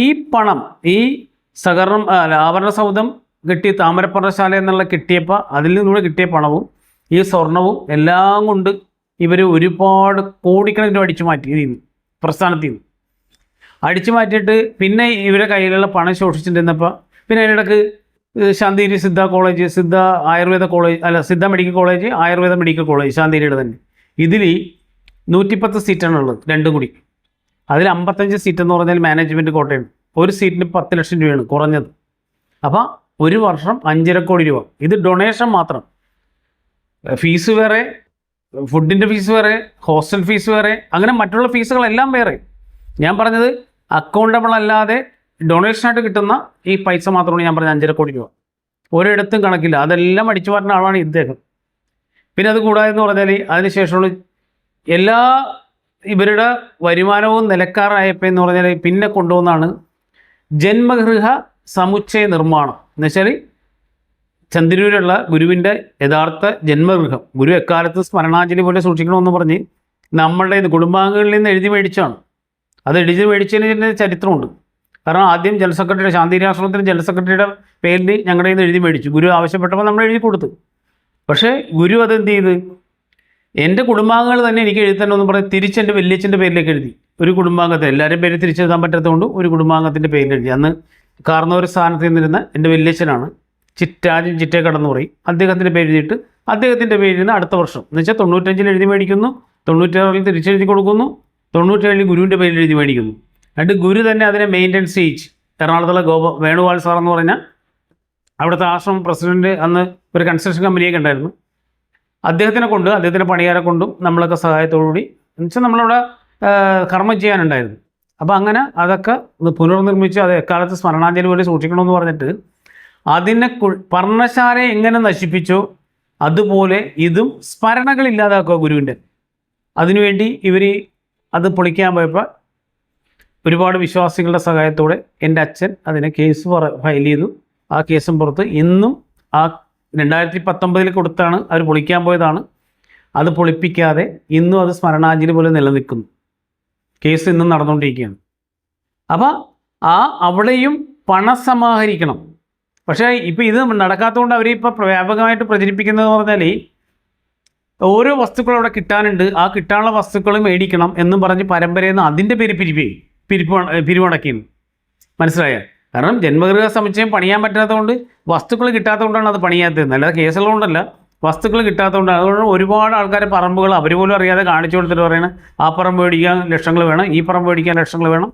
ഈ പണം ഈ ആഭരണ സൗധം കിട്ടി താമരപ്പറശാല എന്നുള്ള കിട്ടിയപ്പോൾ അതിൽ നിന്നുകൂടെ കിട്ടിയ പണവും ഈ സ്വർണവും എല്ലാം കൊണ്ട് ഇവർ ഒരുപാട് കോടിക്കണക്കിന് അടിച്ചു മാറ്റി ഇതിൽ നിന്ന്, പ്രസ്ഥാനത്തിൽ നിന്ന് അടിച്ചു മാറ്റിയിട്ട് പിന്നെ ഇവരെ കയ്യിലുള്ള പണം ശോഷിച്ചിട്ടിരുന്നപ്പോൾ പിന്നെ അതിനിടക്ക് Santhigiri Siddha college, Siddha Ayurveda college, Siddha medical college, Ayurveda medical college ശാന്തിഗിരിയുടെ തന്നെ, ഇതിൽ 110 സീറ്റാണുള്ളത് രണ്ടും കൂടി. അതിൽ 55 സീറ്റ് എന്ന് പറഞ്ഞാൽ മാനേജ്മെൻറ്റ് കോട്ടയാണ്. ഒരു സീറ്റിന് 10 ലക്ഷം രൂപയാണ് കുറഞ്ഞത്. അപ്പോൾ ഒരു വർഷം 5.5 കോടി രൂപ. ഇത് ഡൊണേഷൻ മാത്രം. ഫീസ് വേറെ, ഫുഡിൻ്റെ ഫീസ് വേറെ, ഹോസ്റ്റൽ ഫീസ് വേറെ, അങ്ങനെ മറ്റുള്ള ഫീസുകളെല്ലാം വേറെ. ഞാൻ പറഞ്ഞത് അക്കൗണ്ടബിൾ അല്ലാതെ ഡൊണേഷനായിട്ട് കിട്ടുന്ന ഈ പൈസ മാത്രമാണ് ഞാൻ പറഞ്ഞത് 5.5 കോടി രൂപ. ഒരിടത്തും കണക്കില്ല. അതെല്ലാം അടിച്ചു മാറ്റുന്ന ആളാണ് ഇദ്ദേഹം. പിന്നെ അത് കൂടാതെ എന്ന് പറഞ്ഞാൽ അതിനുശേഷമുള്ള എല്ലാ ഇവരുടെ വരുമാനവും നിലക്കാറായപ്പോൾ എന്ന് പറഞ്ഞാൽ പിന്നെ കൊണ്ടുവന്നാണ് ജന്മഗൃഹ സമുച്ചയ നിർമ്മാണം. എന്നുവെച്ചാൽ ചന്ദ്രൂരുള്ള ഗുരുവിൻ്റെ യഥാർത്ഥ ജന്മഗൃഹം ഗുരു എക്കാലത്ത് സ്മരണാഞ്ജലി പോലെ സൂക്ഷിക്കണമെന്ന് പറഞ്ഞ് നമ്മളുടെ കുടുംബാംഗങ്ങളിൽ നിന്ന് എഴുതി മേടിച്ചാണ്. അത് എഴുതി മേടിച്ചതിന് ചരിത്രമുണ്ട്. കാരണം ആദ്യം ജനറൽ സെക്രട്ടറിയുടെ ശാന്തിഗിരി ആശ്രമത്തിന് ജനറൽ സെക്രട്ടറിയുടെ പേരിൽ ഞങ്ങളുടെ നിന്ന് എഴുതി മേടിച്ചു. ഗുരു ആവശ്യപ്പെട്ടപ്പോൾ നമ്മൾ എഴുതി കൊടുത്തു. പക്ഷേ ഗുരു അതെന്ത് ചെയ്ത് എൻ്റെ കുടുംബാംഗങ്ങൾ തന്നെ എനിക്ക് എഴുതി തന്നെ എന്ന് പറഞ്ഞ് തിരിച്ചെൻ്റെ വല്യച്ഛൻ്റെ പേരിലേക്ക് എഴുതി. ഒരു കുടുംബാംഗത്തെ എല്ലാവരും പേര് തിരിച്ചെഴുതാൻ പറ്റാത്തതുകൊണ്ട് ഒരു കുടുംബാംഗത്തിൻ്റെ പേരിൽ എഴുതി. അന്ന് കാർന്നവർ സ്ഥാനത്ത് നിന്നിരുന്ന എൻ്റെ വല്യച്ഛനാണ്, ചിറ്റാജൻ ചിറ്റേക്കടന്ന് പറയും. അദ്ദേഹത്തിൻ്റെ പേര് എഴുതിയിട്ട് അദ്ദേഹത്തിൻ്റെ പേരിൽ നിന്ന് അടുത്ത വർഷം എന്ന് വെച്ചാൽ 95 എഴുതി മേടിക്കുന്നു, 96 തിരിച്ചെഴുതി കൊടുക്കുന്നു, 97 ഗുരുവിൻ്റെ പേരിൽ എഴുതി മേടിക്കുന്നു. എന്നിട്ട് ഗുരു തന്നെ അതിനെ മെയിൻ്റനൻസ് ചെയ്യിച്ച് എറണാകുളത്തുള്ള വേണുഗോപാൽ സാർ എന്ന് പറഞ്ഞാൽ അവിടുത്തെ ആശ്രമം പ്രസിഡൻറ്റ്, അന്ന് ഒരു കൺസ്ട്രക്ഷൻ കമ്പനിയൊക്കെ ഉണ്ടായിരുന്നു, അദ്ദേഹത്തിനെ കൊണ്ട് അദ്ദേഹത്തിൻ്റെ പണിയാരെ കൊണ്ടും നമ്മളൊക്കെ സഹായത്തോടുകൂടി എന്നുവെച്ചാൽ നമ്മളവിടെ കർമ്മം ചെയ്യാനുണ്ടായിരുന്നു. അപ്പോൾ അങ്ങനെ അതൊക്കെ പുനർനിർമ്മിച്ച് അത് എക്കാലത്ത് സ്മരണാഞ്ജലി പോലെ സൂക്ഷിക്കണമെന്ന് പറഞ്ഞിട്ട് അതിനെ പർണശാലയെ എങ്ങനെ നശിപ്പിച്ചോ അതുപോലെ ഇതും സ്മരണകളില്ലാതാക്കുക ഗുരുവിൻ്റെ. അതിനുവേണ്ടി ഇവർ അത് പൊളിക്കാൻ പോയപ്പോൾ ഒരുപാട് വിശ്വാസികളുടെ സഹായത്തോടെ എൻ്റെ അച്ഛൻ അതിനെ കേസ് ഫയൽ ചെയ്തു. ആ കേസും പുറത്ത് ഇന്നും ആ 2019 കൊടുത്താണ് അവർ പൊളിക്കാൻ പോയതാണ്. അത് പൊളിപ്പിക്കാതെ ഇന്നും അത് സ്മരണാഞ്ജലി പോലെ നിലനിൽക്കുന്നു. കേസ് ഇന്നും നടന്നുകൊണ്ടിരിക്കുകയാണ്. അപ്പോൾ അവിടെയും പണം സമാഹരിക്കണം. പക്ഷേ ഇപ്പോൾ ഇത് നടക്കാത്തതുകൊണ്ട് അവരിപ്പോൾ വ്യാപകമായിട്ട് പ്രചരിപ്പിക്കുന്നതെന്ന് പറഞ്ഞാൽ ഓരോ വസ്തുക്കളും അവിടെ കിട്ടാനുണ്ട്, ആ കിട്ടാനുള്ള വസ്തുക്കൾ മേടിക്കണം എന്നും പറഞ്ഞ് പരമ്പരയിൽ നിന്ന് അതിൻ്റെ പേര് പിരിവടക്കിയിരുന്നു. മനസ്സിലായ? കാരണം ജന്മഗൃഹ സമുച്ചയം പണിയാൻ പറ്റാത്തതുകൊണ്ട് വസ്തുക്കൾ കിട്ടാത്തതുകൊണ്ടാണ് അത് പണിയാത്തത്, അല്ലാതെ കേസുള്ളതുകൊണ്ടല്ല, വസ്തുക്കൾ കിട്ടാത്തതുകൊണ്ടാണ്. അതുകൊണ്ട് ഒരുപാട് ആൾക്കാരെ പറമ്പുകൾ അവർ പോലും അറിയാതെ കാണിച്ചു കൊടുത്തിട്ട് പറയണം ആ പറമ്പ് മേടിക്കാൻ ലക്ഷങ്ങൾ വേണം, ഈ പറമ്പ് മേടിക്കാൻ ലക്ഷങ്ങൾ വേണം,